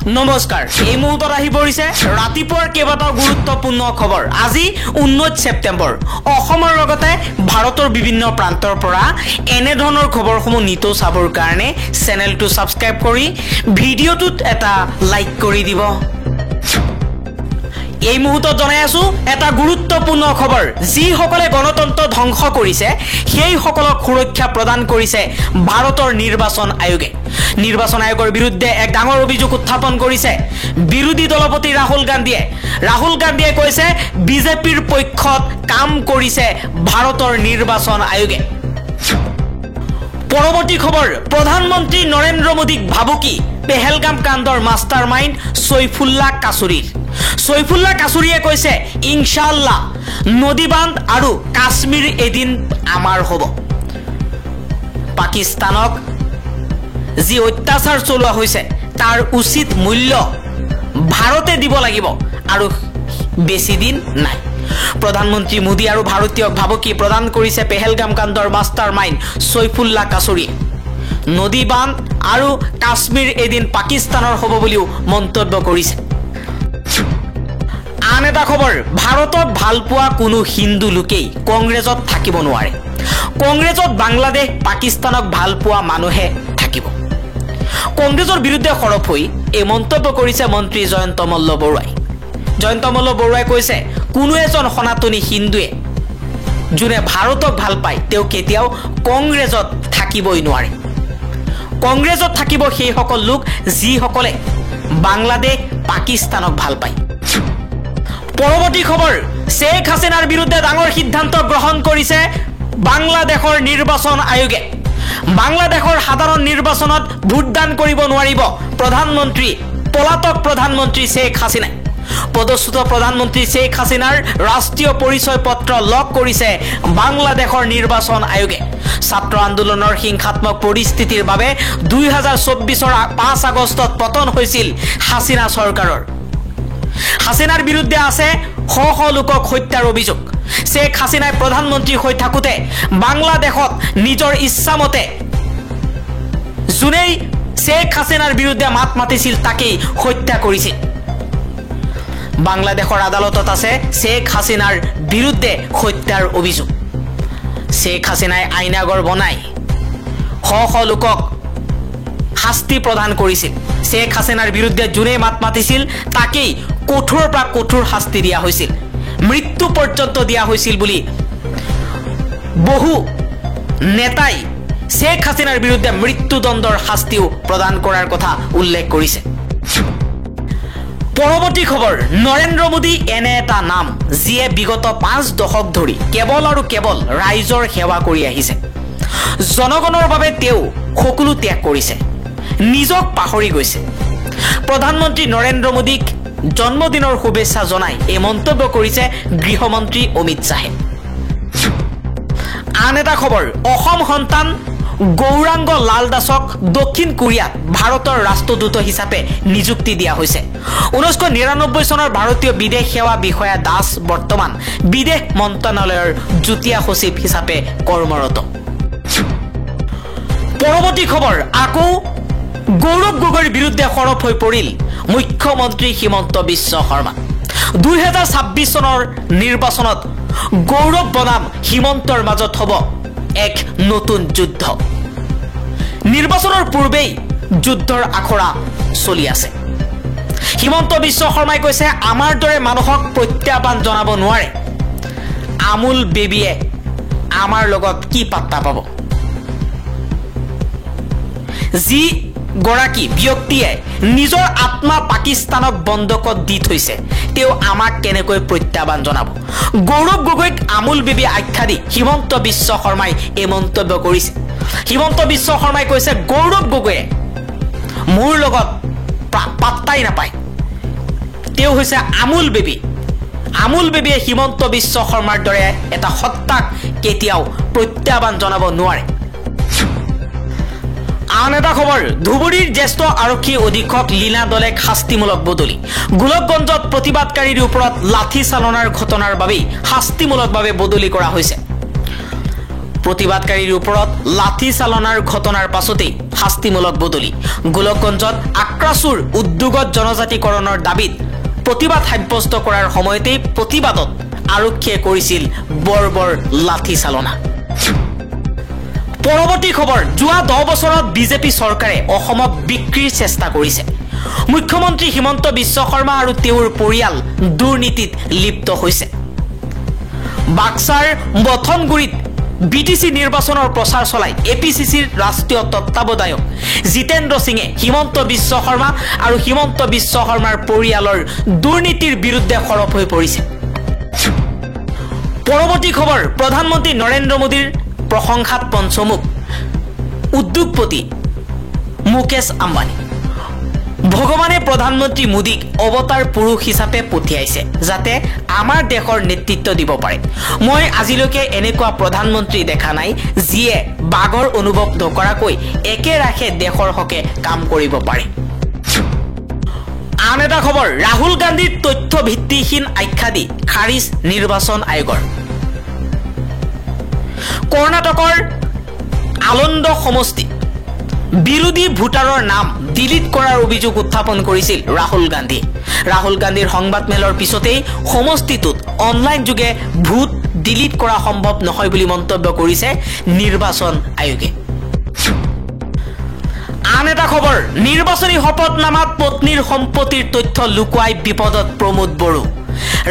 নমস্কাৰ এই মুহূৰ্তত আহি পৰিছে ৰাতিপুৱাৰ কেইবাটাও গুৰুত্বপূৰ্ণ খবৰ আজি 19 ছেপ্টেম্বৰ অসমৰ লগতে ভাৰতৰ বিভিন্ন প্ৰান্তৰ পৰা এনে ধৰণৰ খবৰসমূহ নিতো চাবৰ কাৰণে চেনেলটো সাবস্ক্ৰাইব কৰি ভিডিঅ'টোত এটা লাইক কৰি দিব এই মুহূৰ্তত জনাই আছো এটা গুৰুত্বপূৰ্ণ খবৰ যি সকলে গণতন্ত্ৰ ধ্বংস কৰিছে সেই সকলক সুৰক্ষা প্ৰদান কৰিছে ভাৰতৰ নিৰ্বাচন আয়োগে নিৰ্বাচন আয়োগৰ বিৰুদ্ধে এক ডাঙৰ অভিযোগ উত্থাপন কৰিছে বিৰোধী দলপতি ৰাহুল গান্ধীয়ে কৈছে বিজেপিৰ পক্ষত কাম কৰিছে ভাৰতৰ নিৰ্বাচন আয়োগে পৰৱৰ্তী খবৰ প্ৰধানমন্ত্ৰী নৰেন্দ্ৰ মোদীক ভাবুকি পেহেলগাম কাণ্ডৰ মাষ্টাৰমাইণ্ড সৈফুল্লাহ কাছুৰীয়ে কৈছে ইনশাআল্লাহ নদী বান্ধ আৰু কাশ্মীৰ এদিন আমাৰ হ'ব পাকিস্তানক যি অত্যাচাৰ চলোৱা হৈছে তাৰ উচিত মূল্য ভাৰতে দিব লাগিব আৰু বেছি দিন নাই প্ৰধানমন্ত্ৰী মোদী আৰু ভাৰতীয়ক ভাবুকি প্ৰদান কৰিছে পেহেলগাম কাণ্ডৰ মাষ্টাৰমাইণ্ড সৈফুল্লাহ কাছুৰীয়ে নদী বান্ধ আৰু কাশ্মীৰ এদিন পাকিস্তানৰ হ'ব বুলিও মন্তব্য কৰিছে আন এটা খবৰ ভাৰতত ভাল পোৱা কোনো হিন্দু লোকেই কংগ্ৰেছত থাকিব নোৱাৰে কংগ্ৰেছত বাংলাদেশ পাকিস্তানক ভাল পোৱা মানুহে থাকিব কংগ্ৰেছৰ বিৰুদ্ধে সৰব হৈ এই মন্তব্য কৰিছে মন্ত্ৰী জয়ন্ত মল্ল বৰুৱাই কৈছে কোনো এজন সনাতনী হিন্দুৱে যোনে ভাৰতক ভাল পায় তেওঁ কেতিয়াও কংগ্ৰেছত থাকিবই নোৱাৰে কংগ্ৰেছত থাকিব সেই সকল লোক যিসকলে বাংলাদেশ পাকিস্তানক ভাল পায় পৰৱৰ্তী খবৰ শেখ হাছিনাৰ বিৰুদ্ধে ডাঙৰ সিদ্ধান্ত গ্ৰহণ কৰিছে বাংলাদেশৰ নিৰ্বাচন আয়োগে বাংলাদেশৰ সাধাৰণ নিৰ্বাচনত ভোটদান কৰিব নোৱাৰিব পলাতক প্ৰধানমন্ত্ৰী শেখ হাছিনাই পদচ্যুত প্ৰধানমন্ত্ৰী শেখ হাছিনাৰ ৰাষ্ট্ৰীয় পৰিচয় পত্ৰ লক কৰিছে বাংলাদেশৰ নিৰ্বাচন আয়োগে ছাত্ৰ আন্দোলনৰ হিংসাত্মক পৰিস্থিতিৰ বাবে 2024 5 আগষ্টত পতন হৈছিল হাছিনা চৰকাৰৰ হাছিনাৰ বিৰুদ্ধে আছে শ লোকক হত্যাৰ অভিযোগ শেখ হাছিনাই প্ৰধানমন্ত্ৰী হৈ থাকোতে বাংলাদেশত নিজৰ ইচ্ছামতে যোনেই শেখ হাছিনাৰ বিৰুদ্ধে মাত মাতিছিল তাকেই হত্যা কৰিছিল বাংলাদেশৰ আদালতত আছে শেখ হাছিনাৰ বিৰুদ্ধে হত্যাৰ অভিযোগ শেখ হাছিনাই আইনাগৰ বনাই শ লোকক শাস্তি প্ৰদান কৰিছিল শেখ হাছিনাৰ বিৰুদ্ধে যোনে মাত মাতিছিল তাকেই কঠোৰৰ পৰা কঠোৰ শাস্তি দিয়া হৈছিল মৃত্যু পৰ্যন্ত দিয়া হৈছিল বুলি বহু নেতাই শেখ হাছিনাৰ বিৰুদ্ধে মৃত্যুদণ্ডৰ শাস্তিও প্ৰদান কৰাৰ কথা উল্লেখ কৰিছে পৰৱৰ্তী খবৰ নৰেন্দ্ৰ মোদী এনে এটা নাম যিয়ে বিগত 5 দশক ধৰি কেৱল আৰু কেৱল ৰাইজৰ সেৱা কৰি আহিছে জনগণৰ বাবে তেওঁ সকলো ত্যাগ কৰিছে নিজক পাহৰি গৈছে প্ৰধানমন্ত্ৰী নৰেন্দ্ৰ মোদীক জন্মদিনৰ শুভেচ্ছা জনাই এই মন্তব্য কৰিছে গৃহমন্ত্ৰী অমিত শাহে আন এটা খবৰ অসম সন্তান গৌৰাংগ লাল দাসক দক্ষিণ কোৰিয়াত ভাৰতৰ ৰাষ্ট্ৰদূত হিচাপে নিযুক্তি দিয়া হৈছে 1999 চনৰ ভাৰতীয় বিদেশ সেৱা বিষয়া দাস বৰ্তমান বিদেশ মন্ত্ৰালয়ৰ যুটীয়া সচিব হিচাপে কৰ্মৰত পৰৱৰ্তী খবৰ আকৌ গৌৰৱ গগৈৰ বিৰুদ্ধে সৰব হৈ পৰিল মুখ্যমন্ত্ৰী হিমন্ত বিশ্ব শৰ্মা 2026 চনৰ নিৰ্বাচনত গৌৰৱ বনাম হিমন্তৰ মাজত হ'ব এক নতুন যুদ্ধ নিৰ্বাচনৰ পূৰ্বেই যুদ্ধৰ আখৰা চলি আছে হিমন্ত বিশ্ব শৰ্মাই কৈছে আমাৰ দৰে মানুহক প্ৰত্যাহ্বান জনাব নোৱাৰে আমুল বেবিয়ে আমাৰ লগত কি পাত্তা পাব যি গৰাকী ব্যক্তিয়ে নিজৰ আত্মা পাকিস্তানক বন্ধকত দি থৈছে তেওঁ আমাক কেনেকৈ প্ৰত্যাহ্বান জনাব গৌৰৱ গগৈক আমুল বেবী আখ্যা দি হিমন্ত বিশ্ব শৰ্মাই এই মন্তব্য কৰিছে হিমন্ত বিশ্ব শৰ্মাই কৈছে গৌৰৱ গগৈয়ে মোৰ লগত পাত্তাই নাপায় তেওঁ হৈছে আমুল বেবীয়ে হিমন্ত বিশ্ব শৰ্মাৰ দৰে এটা সত্তাক কেতিয়াও প্ৰত্যাহ্বান জনাব নোৱাৰে আন এটা খবৰ ধুবুৰীৰ জ্যেষ্ঠ আৰক্ষী অধীক্ষক লীনা দলেক শাস্তিমূলক বদলি গোলকগঞ্জত প্ৰতিবাদকাৰীৰ ওপৰত লাঠি চালনাৰ ঘটনাৰ বাবে শাস্তিমূলকভাৱে বদলি কৰা হৈছে প্ৰতিবাদকাৰীৰ ওপৰত লাঠি চালনাৰ ঘটনাৰ পাছতেই শাস্তিমূলক বদলি গোলকগঞ্জত আক্ৰাসুৰ উদ্যোগত জনজাতিকৰণৰ দাবীত প্ৰতিবাদ সাব্যস্ত কৰাৰ সময়তেই প্ৰতিবাদত আৰক্ষীয়ে কৰিছিল বৰ্বৰ লাঠি চালনা পৰৱৰ্তী খবৰ যোৱা 10 বছৰত বিজেপি চৰকাৰে অসমক বিক্ৰীৰ চেষ্টা কৰিছে মুখ্যমন্ত্ৰী হিমন্ত বিশ্ব শৰ্মা আৰু তেওঁৰ পৰিয়াল দুৰ্নীতিত লিপ্ত হৈছে বাক্সাৰ বথনগুৰিত বিটিসি নিৰ্বাচনৰ প্ৰচাৰ চলাই এপিসিসিৰ ৰাষ্ট্ৰীয় তত্ত্বাৱধায়ক জিতেন্দ্ৰ সিঙে হিমন্ত বিশ্ব শৰ্মা আৰু হিমন্ত বিশ্ব শৰ্মাৰ পৰিয়ালৰ দুৰ্নীতিৰ বিৰুদ্ধে সৰব হৈ পৰিছে পৰৱৰ্তী খবৰ প্ৰধানমন্ত্ৰী নৰেন্দ্ৰ মোদীৰ প্ৰশংসাত পঞ্চমুখ উদ্যোগপতি মুকেশ আম্বানী ভগৱানে প্ৰধানমন্ত্ৰী মোদীক অৱতাৰ পুৰুষ হিচাপে পঠিয়াইছে যাতে আমাৰ দেশৰ নেতৃত্ব দিব পাৰে মই আজিলৈকে এনেকুৱা প্ৰধানমন্ত্ৰী দেখা নাই যিয়ে বাগৰ অনুভৱ নকৰাকৈ একেৰাখে দেশৰ হকে কাম কৰিব পাৰে আন এটা খবৰ ৰাহুল গান্ধীৰ তথ্য ভিত্তিহীন আখ্যা দি খাৰিজ নিৰ্বাচন আয়োগৰ কৰ্ণাটকৰ আনন্দ সমষ্টি বিৰোধী ভোটাৰৰ নাম ডিলিট কৰাৰ অভিযোগ উত্থাপন কৰিছিল ৰাহুল গান্ধীৰ সংবাদমেলৰ পিছতেই সমষ্টিটোত অনলাইন যোগে ভোট ডিলিট কৰা সম্ভৱ নহয় বুলি মন্তব্য কৰিছে নিৰ্বাচন আয়োগে আন এটা খবৰ নিৰ্বাচনী শপতনামাত পত্নীৰ সম্পত্তিৰ তথ্য লুকুৱাই বিপদত প্ৰমোদ বড়ো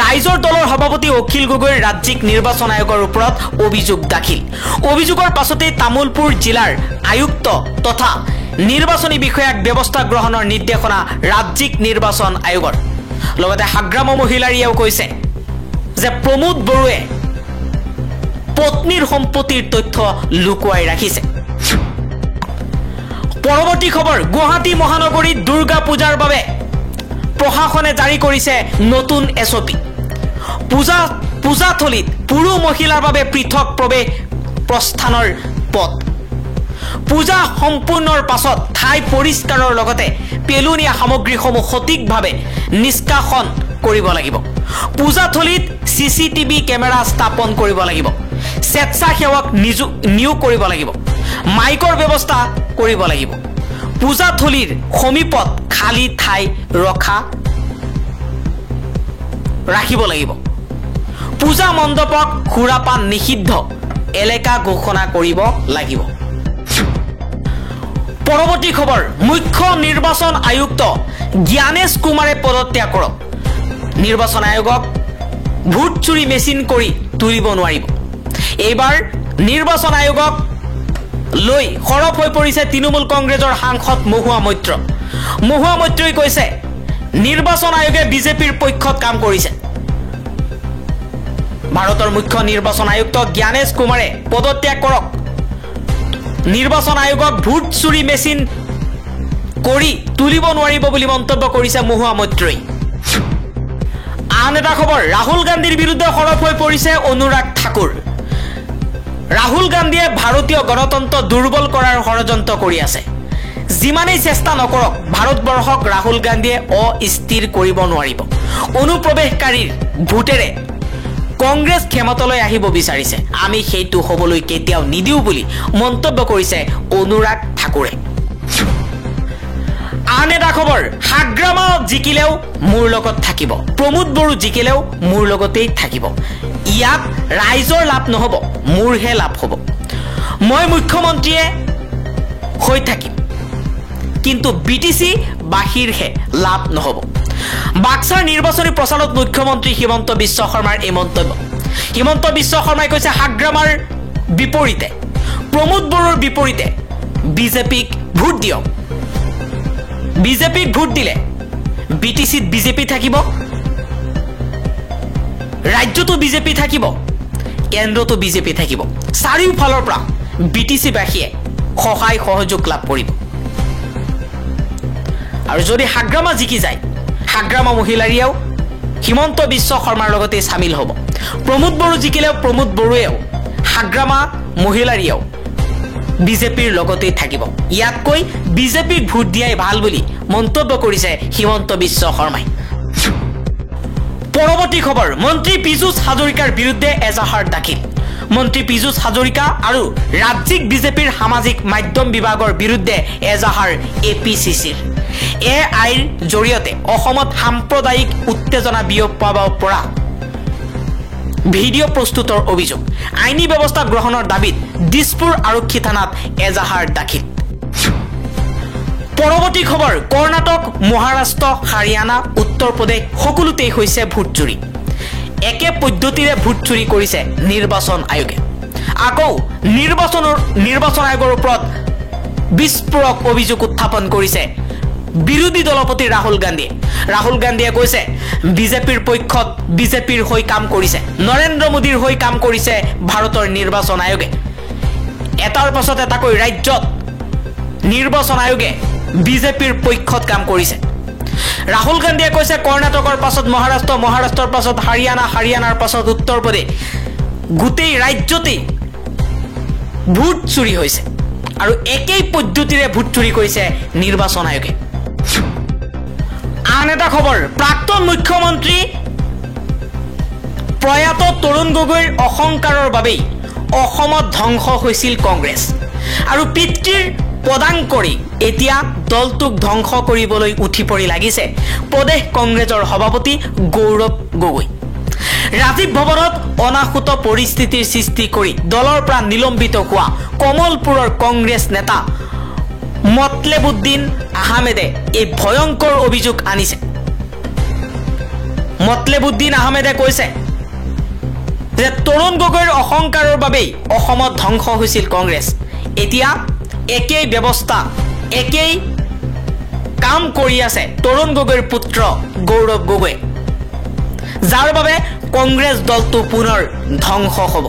ৰাইজৰ দলৰ সভাপতি অখিল গগৈৰ ৰাজ্যিক নিৰ্বাচন আয়োগৰ ওপৰত অভিযোগ দাখিল অভিযোগৰ পাছতে তামুলপুৰ জিলাৰ আয়ুক্ত তথা নিৰ্বাচনী বিষয়াক ব্যৱস্থা গ্ৰহণৰ নিৰ্দেশনা ৰাজ্যিক নিৰ্বাচন আয়োগৰ লগতে হাগ্ৰাম মহিলাৰীয়েও কৈছে যে প্ৰমোদ বড়োৱে পত্নীৰ সম্পত্তিৰ তথ্য লুকুৱাই ৰাখিছে পৰৱৰ্তী খবৰ গুৱাহাটী মহানগৰীত দুৰ্গা পূজাৰ বাবে প্ৰশাসনে জাৰি কৰিছে নতুন এছঅপি পূজাথলীত পুৰুষ মহিলাৰ বাবে পৃথক প্ৰৱেশ প্ৰস্থানৰ পথ পূজা সম্পূৰ্ণৰ পাছত ঠাই পৰিষ্কাৰৰ লগতে পেলুনীয়া সামগ্ৰীসমূহ সঠিকভাৱে নিষ্কাশন কৰিব লাগিব পূজাথলীত চিচিটিভি কেমেৰা স্থাপন কৰিব লাগিব স্বেচ্ছাসেৱক নিয়োগ কৰিব লাগিব মাইকৰ ব্যৱস্থা কৰিব লাগিব পূজাথলীৰ সমীপত খালী ঠাই ৰাখিব লাগিব পূজা মণ্ডপক খুৰাপান নিষিদ্ধ এলেকা ঘোষণা কৰিব লাগিব পৰৱৰ্তী খবৰ মুখ্য নিৰ্বাচন আয়ুক্ত জ্ঞানেশ কুমাৰে পদত্যাগ কৰক নিৰ্বাচন আয়োগক ভোট চুৰি মেচিন কৰি তুলিব নোৱাৰিব এইবাৰ নিৰ্বাচন আয়োগক লৈ সৰব হৈ পৰিছে তৃণমূল কংগ্ৰেছৰ সাংসদ মহুৱা মৈত্ৰই কৈছে নিৰ্বাচন আয়োগে বিজেপিৰ পক্ষত কাম কৰিছে ভাৰতৰ মুখ্য নিৰ্বাচন আয়ুক্ত জ্ঞানেশ কুমাৰে পদত্যাগ কৰক নিৰ্বাচন আয়োগক ভোট চুৰি মেচিন কৰি তুলিব নোৱাৰিব বুলি মন্তব্য কৰিছে মহুৱা মৈত্ৰই আন এটা খবৰ ৰাহুল গান্ধীৰ বিৰুদ্ধে সৰব হৈ পৰিছে অনুৰাগ ঠাকুৰ ৰাহুল গান্ধীয়ে ভাৰতীয় গণতন্ত্ৰ দুৰ্বল কৰাৰ ষড়যন্ত্ৰ কৰি আছে যিমানেই চেষ্টা নকৰক ভাৰতবৰ্ষক ৰাহুল গান্ধীয়ে অস্থিৰ কৰিব নোৱাৰিব অনুপ্ৰৱেশকাৰীৰ ভোটেৰে কংগ্ৰেছ ক্ষমতালৈ আহিব বিচাৰিছে আমি সেইটো হ'বলৈ কেতিয়াও নিদিও বুলি মন্তব্য কৰিছে অনুৰাগ ঠাকুৰে আন এটা খবৰ হাগ্ৰামা জিকিলেও মোৰ লগত থাকিব প্ৰমোদ বড়ো জিকিলেও মোৰ লগতেই থাকিব ইয়াত ৰাইজৰ লাভ নহব মোৰহে লাভ হ'ব মই মুখ্যমন্ত্ৰীয়ে হৈ থাকিম কিন্তু বিটিসি বাহিৰহে লাভ নহব বাক্সাৰ নিৰ্বাচনী প্ৰচাৰত মুখ্যমন্ত্ৰী হিমন্ত বিশ্ব শৰ্মাৰ এই মন্তব্য হিমন্ত বিশ্ব শৰ্মাই কৈছে হাগ্ৰামাৰ বিপৰীতে প্ৰমোদ বড়োৰ বিপৰীতে বিজেপিক ভোট দিয়ক বিজেপিক ভোট দিলে বিটিসিত বিজেপি থাকিব ৰাজ্যতো বিজেপি থাকিব কেন্দ্ৰতো বিজেপি থাকিব চাৰিওফালৰ পৰা বিটিসি বাসীয়ে সহায় সহযোগ লাভ কৰিব আৰু যদি হাগ্ৰামা জিকি যায় হাগ্ৰামা মহিলাৰীয়েও হিমন্ত বিশ্ব শৰ্মাৰ লগতে সামিল হ'ব প্ৰমোদ বড়ো জিকিলেও প্ৰমোদ বড়োয়েও হাগ্ৰামা মহিলাৰীয়েও বিজেপিৰ লগতে থাকিব ইয়াতকৈ বিজেপিক ভোট দিয়াই ভাল বুলি মন্তব্য কৰিছে হিমন্ত বিশ্ব শৰ্মাই পৰৱৰ্তী খবৰ মন্ত্ৰী পীযুষ হাজৰিকাৰ বিৰুদ্ধে এজাহাৰ দাখিল মন্ত্ৰী পীযুষ হাজৰিকা আৰু ৰাজ্যিক বিজেপিৰ সামাজিক মাধ্যম বিভাগৰ বিৰুদ্ধে এজাহাৰ APCCৰ এই আইৰ জৰিয়তে অসমত সাম্প্ৰদায়িক উত্তেজনা বিয়পাব পৰা ভিডিঅ' প্ৰস্তুতৰ অভিযোগ আইনী ব্যৱস্থা গ্ৰহণৰ দাবীত দিছপুৰ আৰক্ষী থানাত এজাহাৰ দাখিল পৰৱৰ্তী খবৰ কৰ্ণাটক মহাৰাষ্ট্ৰ হাৰিয়ানা উত্তৰ প্ৰদেশ সকলোতেই হৈছে ভোট চুৰি একে পদ্ধতিৰে ভোট চুৰি কৰিছে নিৰ্বাচন আয়োগে আকৌ নিৰ্বাচন আয়োগৰ ওপৰত বিস্ফোৰক অভিযোগ উত্থাপন কৰিছে বিৰোধী দলপতি ৰাহুল গান্ধীয়ে কৈছে বিজেপিৰ পক্ষত বিজেপিৰ হৈ কাম কৰিছে নৰেন্দ্ৰ মোদীৰ হৈ কাম কৰিছে ভাৰতৰ নিৰ্বাচন আয়োগে এটাৰ পাছত এটাকৈ ৰাজ্যত নিৰ্বাচন আয়োগে বিজেপিৰ পক্ষত কাম কৰিছে ৰাহুল গান্ধীয়ে কৈছে কৰ্ণাটকৰ পাছত মহাৰাষ্ট্ৰৰ পাছত হাৰিয়ানাৰ পাছত উত্তৰ প্ৰদেশ গোটেই ৰাজ্যতেই ভোট চুৰি হৈছে আৰু একেই পদ্ধতিৰে ভোট চুৰি কৰিছে নিৰ্বাচন আয়োগে আন এটা খবৰ প্ৰাক্তন মুখ্যমন্ত্ৰী প্ৰয়াত তৰুণ গগৈৰ অহংকাৰৰ বাবেই অসমত ধ্বংস হৈছিল কংগ্ৰেছ আৰু পিতৃৰ পদাঙ্কৰি এতিয়া দলটোক ধ্বংস কৰিবলৈ উঠি পৰি লাগিছে প্ৰদেশ কংগ্ৰেছৰ সভাপতি গৌৰৱ গগৈ ৰাজীৱ ভৱনত অনাহুত পৰিস্থিতিৰ সৃষ্টি কৰি দলৰ পৰা নিলম্বিত হোৱা কমলপুৰৰ কংগ্ৰেছ নেতা মতলেবুদ্দিন আহমেদে এই ভয়ংকৰ অভিযোগ আনিছে মতলেবুদ্দিন আহমেদে কৈছে যে তৰুণ গগৈৰ অহংকাৰৰ বাবেই অসমত ধ্বংস হৈছিল কংগ্ৰেছ এতিয়া একেই ব্যৱস্থা একেই কাম কৰি আছে তৰুণ গগৈৰ পুত্ৰ গৌৰৱ গগৈ যাৰ বাবে কংগ্ৰেছ দলটো পুনৰ ধ্বংস হ'ব